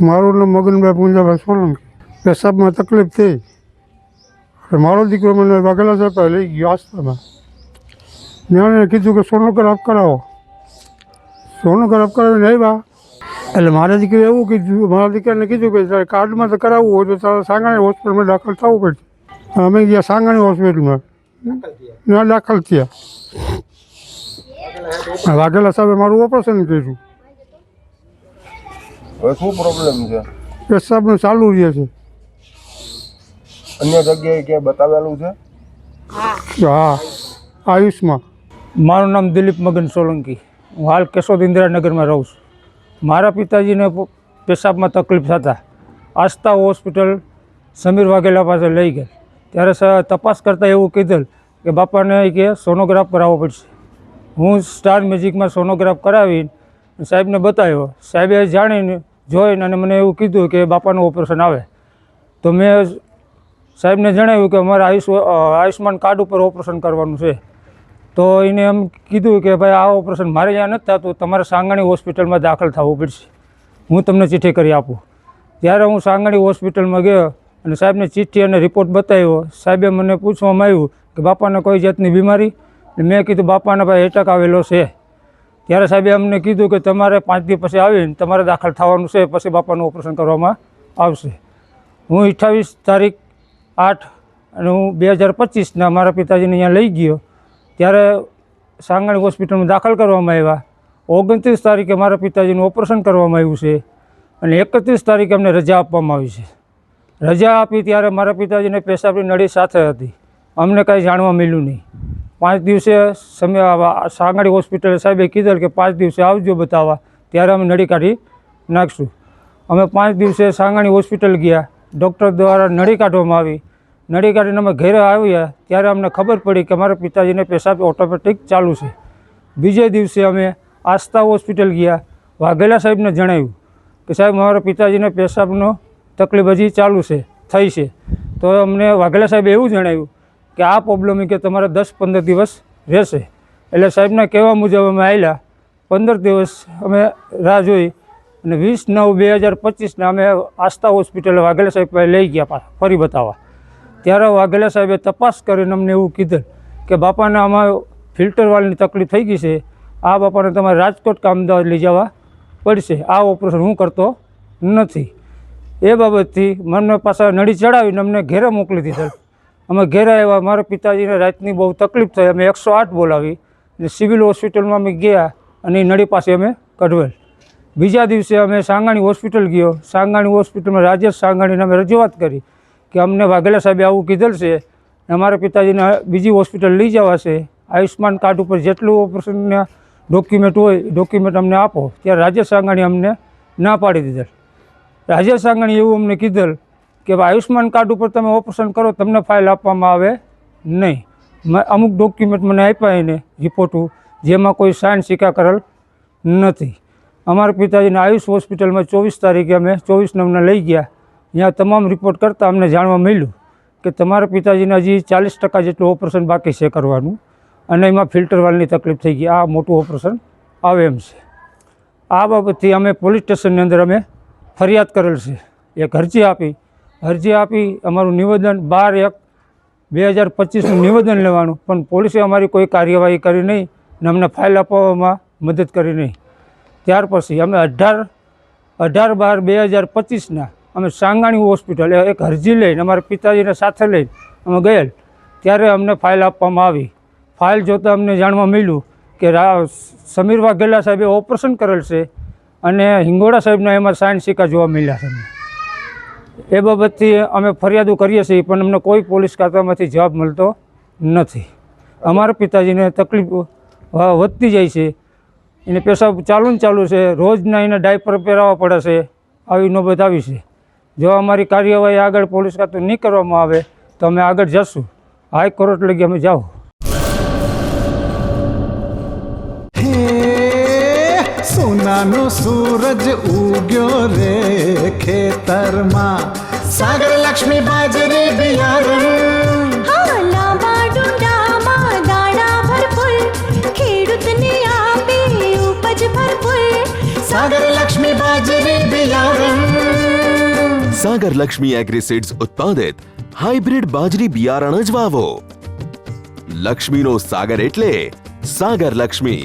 મારું નામ મગનભાઈ પૂંજાભાઈ સોલંકી. પેશાબમાં તકલીફ થઈ એટલે મારો દીકરો મને વાઘેલા સાહેબ લઈ ગયો આસ્થામાં. મેં કીધું કે સોનોગ્રાફ કરાવો. સોનોગ્રાફ કરાવીને આવ્યા એટલે મારા દીકરીએ એવું કીધું, મારા દીકરાને કીધું કે તારે કાર્ડમાં તો કરાવવું હોય તો તારે સાંગાણી હોસ્પિટલમાં દાખલ થવું પડશે. અમે ગયા સાંગાણી હોસ્પિટલમાં, ત્યાં દાખલ થયા. વાઘેલા સાહેબે મારું ઓપરેશન કર્યું. હવે શું પ્રોબ્લેમ છે? પેશાબનું ચાલુ રહે છે. અન્ય જગ્યાએ ક્યાંય બતાવેલું છે? હા, આયુષમાં. મારું નામ દિલીપ મગન સોલંકી. હું હાલ કેશોદ ઇન્દિરાનગરમાં રહું છું. મારા પિતાજીને પેશાબમાં તકલીફ થતાં આસ્થા હોસ્પિટલ સમીર વાઘેલા પાસે લઈ ગયા. ત્યારે તપાસ કરતાં એવું કીધેલ કે બાપાને કે સોનોગ્રાફ કરાવવો પડશે. હું સ્ટાર મેજિકમાં સોનોગ્રાફ કરાવીને સાહેબને બતાવ્યો. સાહેબે જાણીને જોઈને અને મને એવું કીધું કે બાપાનું ઓપરેશન આવે. તો મેં સાહેબને જણાવ્યું કે અમારે આયુષ્માન કાર્ડ ઉપર ઓપરેશન કરવાનું છે. તો એને એમ કીધું કે ભાઈ આ ઓપરેશન મારે ત્યાં નથી થતું, તમારે સાંગાણી હોસ્પિટલમાં દાખલ થવું પડશે, હું તમને ચિઠ્ઠી કરી આપું. ત્યારે હું સાંગાણી હોસ્પિટલમાં ગયો અને સાહેબને ચિઠ્ઠી અને રિપોર્ટ બતાવ્યો. સાહેબે મને પૂછવામાં આવ્યું કે બાપાને કોઈ જાતની બીમારી? મેં કીધું બાપાને ભાઈ એટેક આવેલો છે. ત્યારે સાહેબે અમને કીધું કે તમારે 5 દિવસ પછી આવીને તમારે દાખલ થવાનું છે, પછી બાપાનું ઓપરેશન કરવામાં આવશે. હું 28 તારીખ 8 અને હું 2025ના મારા પિતાજીને અહીંયા લઈ ગયો. ત્યારે સાંગાણી હોસ્પિટલમાં દાખલ કરવામાં આવ્યા. 29 તારીખે મારા પિતાજીનું ઓપરેશન કરવામાં આવ્યું છે અને 31 તારીખે અમને રજા આપવામાં આવી છે. રજા આપી ત્યારે મારા પિતાજીને પેશાબની નળી સાથે હતી. અમને કાંઈ જાણવા મળ્યું નહીં. 5 દિવસે સાંગાણી હોસ્પિટલે સાહેબે કીધેલ કે 5 દિવસે આવજો બતાવવા, ત્યારે અમે નળી કાઢી નાખશું. અમે 5 દિવસે સાંગાણી હોસ્પિટલ ગયા. ડૉક્ટર દ્વારા નળી કાઢવામાં આવી. નળી કાઢીને અમે ઘરે આવ્યા ત્યારે અમને ખબર પડી કે મારા પિતાજીને પેશાબ ઓટોમેટિક ચાલુ છે. બીજે દિવસે અમે આસ્થા હોસ્પિટલ ગયા. વાઘેલા સાહેબને જણાવ્યું કે સાહેબ મારા પિતાજીને પેશાબનો તકલીફ હજી ચાલુ છે, થઈ છે. તો અમને વાઘેલા સાહેબે એવું જણાવ્યું કે આ પ્રોબ્લેમ કે તમારે 10-15 દિવસ રહેશે. એટલે સાહેબના કહેવા મુજબ અમે આવેલા. 15 દિવસ અમે રાહ જોઈ અને 20/9/2025ના અમે આસ્થા હોસ્પિટલે વાઘેલા સાહેબ પાસે લઈ ગયા ફરી બતાવવા. ત્યારે વાઘેલા સાહેબે તપાસ કરીને અમને એવું કીધું કે બાપાને આમાં ફિલ્ટર વાલ્વની તકલીફ થઈ ગઈ છે, આ બાપાને તમારે રાજકોટ કે અમદાવાદ લઈ જવા પડશે, આ ઓપરેશન હું કરતો નથી. એ બાબતથી મને પાછા નળી ચડાવીને અમને ઘેરે મોકલી દીધેલ. અમે ઘેરે આવ્યા. મારા પિતાજીને રાતની બહુ તકલીફ થઈ. અમે 108 બોલાવી અને સિવિલ હોસ્પિટલમાં અમે ગયા અને એ નળી પાસે અમે કઢવેલ. બીજા દિવસે અમે સાંગાણી હોસ્પિટલ ગયો. સાંગાણી હોસ્પિટલમાં રાજેશ સાંગાણીને અમે રજૂઆત કરી કે અમને વાઘેલા સાહેબે આવું કીધેલ છે, અમારા પિતાજીને બીજી હોસ્પિટલ લઈ જવા છે, આયુષ્માન કાર્ડ ઉપર જેટલું ઓપરેશનના ડોક્યુમેન્ટ હોય ડોક્યુમેન્ટ અમને આપો. ત્યારે રાજેશ સાંગાણી અમને ના પાડી દીધેલ. રાજેશ સાંગાણી એવું અમને કીધેલ કે આયુષ્માન કાર્ડ ઉપર તમે ઓપરેશન કરો, તમને ફાઇલ આપવામાં આવે નહીં. અમુક ડોક્યુમેન્ટ મને આપ્યા એને રિપોર્ટો, જેમાં કોઈ સાઇન સિક્કા કરેલ નથી. અમારા પિતાજીને આયુષ હોસ્પિટલમાં 24 તારીખે અમે 24/9 લઈ ગયા. ત્યાં તમામ રિપોર્ટ કરતાં અમને જાણવા મળ્યું કે તમારા પિતાજીને હજી 40% જેટલું ઓપરેશન બાકી છે કરવાનું અને એમાં ફિલ્ટર વાલ્વની તકલીફ થઈ ગઈ. આ મોટું ઓપરેશન આવે એમ છે. આ બાબતથી અમે પોલીસ સ્ટેશનની અંદર અમે ફરિયાદ કરેલ છે. એક અરજી આપી અમારું નિવેદન 12/1/2025નું નિવેદન લેવાનું, પણ પોલીસે અમારી કોઈ કાર્યવાહી કરી નહીં અને અમને ફાઇલ આપવામાં મદદ કરી નહીં. ત્યાર પછી અમે 18/12/2025ના અમે સાંગાણી હોસ્પિટલ એક અરજી લઈને અમારા પિતાજીને સાથે લઈને અમે ગયેલ. ત્યારે અમને ફાઇલ આપવામાં આવી. ફાઇલ જોતાં અમને જાણવા મળ્યું કે સમીર વાઘેલા સાહેબે ઓપરેશન કરેલ છે અને હિંગોળા સાહેબના એમાં સાઇન સિક્કા જોવા મળ્યા છે. એ બાબતથી અમે ફરિયાદો કરીએ છીએ, પણ અમને કોઈ પોલીસ ખાતામાંથી જવાબ મળતો નથી. અમારા પિતાજીને તકલીફ વધતી જાય છે. એને પેશાબ ચાલુ છે, રોજના એને ડાયપર પહેરાવવા પડે છે. આવી નોબત આવી છે. જો અમારી કાર્યવાહી આગળ પોલીસ ખાતું નહીં કરવામાં આવે તો અમે આગળ જશું. હાઈકોર્ટ લગી અમે જાઓ. સોનાનો સૂરજ ઉગ્યો રે ખેતરમાં, સાગર લક્ષ્મી બાજરી બિયારણ, લાંબા ડુંડામાં દાણા ભરપૂર, ખેડૂતને આપે ઉપજ ભરપૂર. સાગર લક્ષ્મી બાજરી બિયારણ. સાગર લક્ષ્મી એગ્રીસીડ્સ ઉત્પાદિત હાઇબ્રિડ બાજરી બિયારણ જ વાવો. લક્ષ્મીનો સાગર એટલે સાગર લક્ષ્મી.